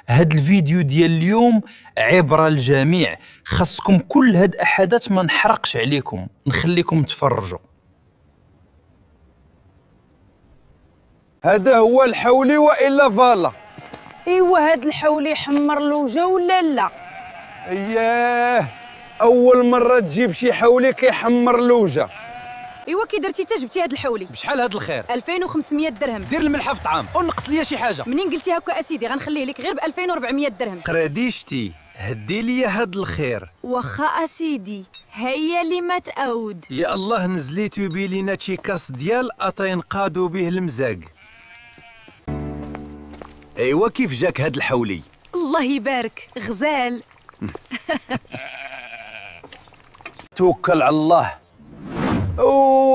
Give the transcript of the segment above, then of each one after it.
هاد الفيديو ديال اليوم عبرة للجميع، خاصكم كل هاد الاحداث ما نحرقش عليكم، نخليكم تفرجوا. هذا هو الحولي والا فالا. ايوا هاد الحولي يحمر لوجه ولا لا؟ اياه، اول مره تجيب شي حولي كيحمر لوجه. ايوا كي درتي جبتي هاد الحولي بشحال هاد الخير؟ 2500 درهم. دير الملحه في الطعام ونقص ليا شي حاجه. منين قلتي هكا اسيدي غنخليه لك غير ب 2400 درهم. قراديشتي هدي ليا هاد الخير. واخا اسيدي هيا اللي ما تعود. يا الله نزليتو بيلينا شي كاس ديال اطينقادو به المزاق. ايوا كيف جاك هاد الحولي؟ الله يبارك غزال. توكل على الله.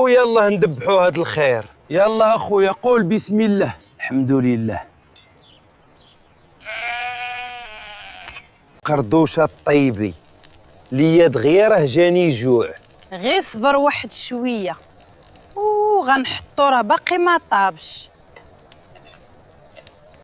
يلا ندبحوا هاد الخير. يلا اخويا قول بسم الله. الحمد لله. قردوشه الطيبي ليا دغيا جاني جوع. غير صبر واحد شويه غنحطو راه باقي ما طابش.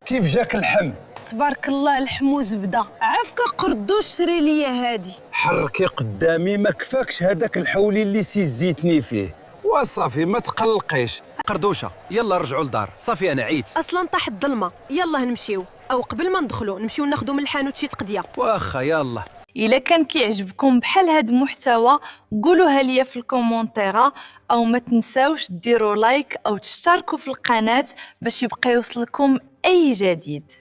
كيف جاك اللحم؟ تبارك الله اللحم وزبده. عافاك قردوش شري ليا هادي. حركي قدامي، ما كفاكش هذاك الحولي اللي سيزيتني فيه. وصافي ما تقلقيش. قردوشه يلا رجعوا للدار، صافي انا عييت. اصلا طاح الظلمه، يلا نمشيو او قبل ما ندخلوا نمشيو ناخذوا من الحانوت شي تقديه. واخا يلا. إلا كان كيعجبكم بحال هاد المحتوى قولوها ليا في الكومونتيرا، او ما تنساوش ديروا لايك او تشتركوا في القناة باش يبقى يوصلكم اي جديد.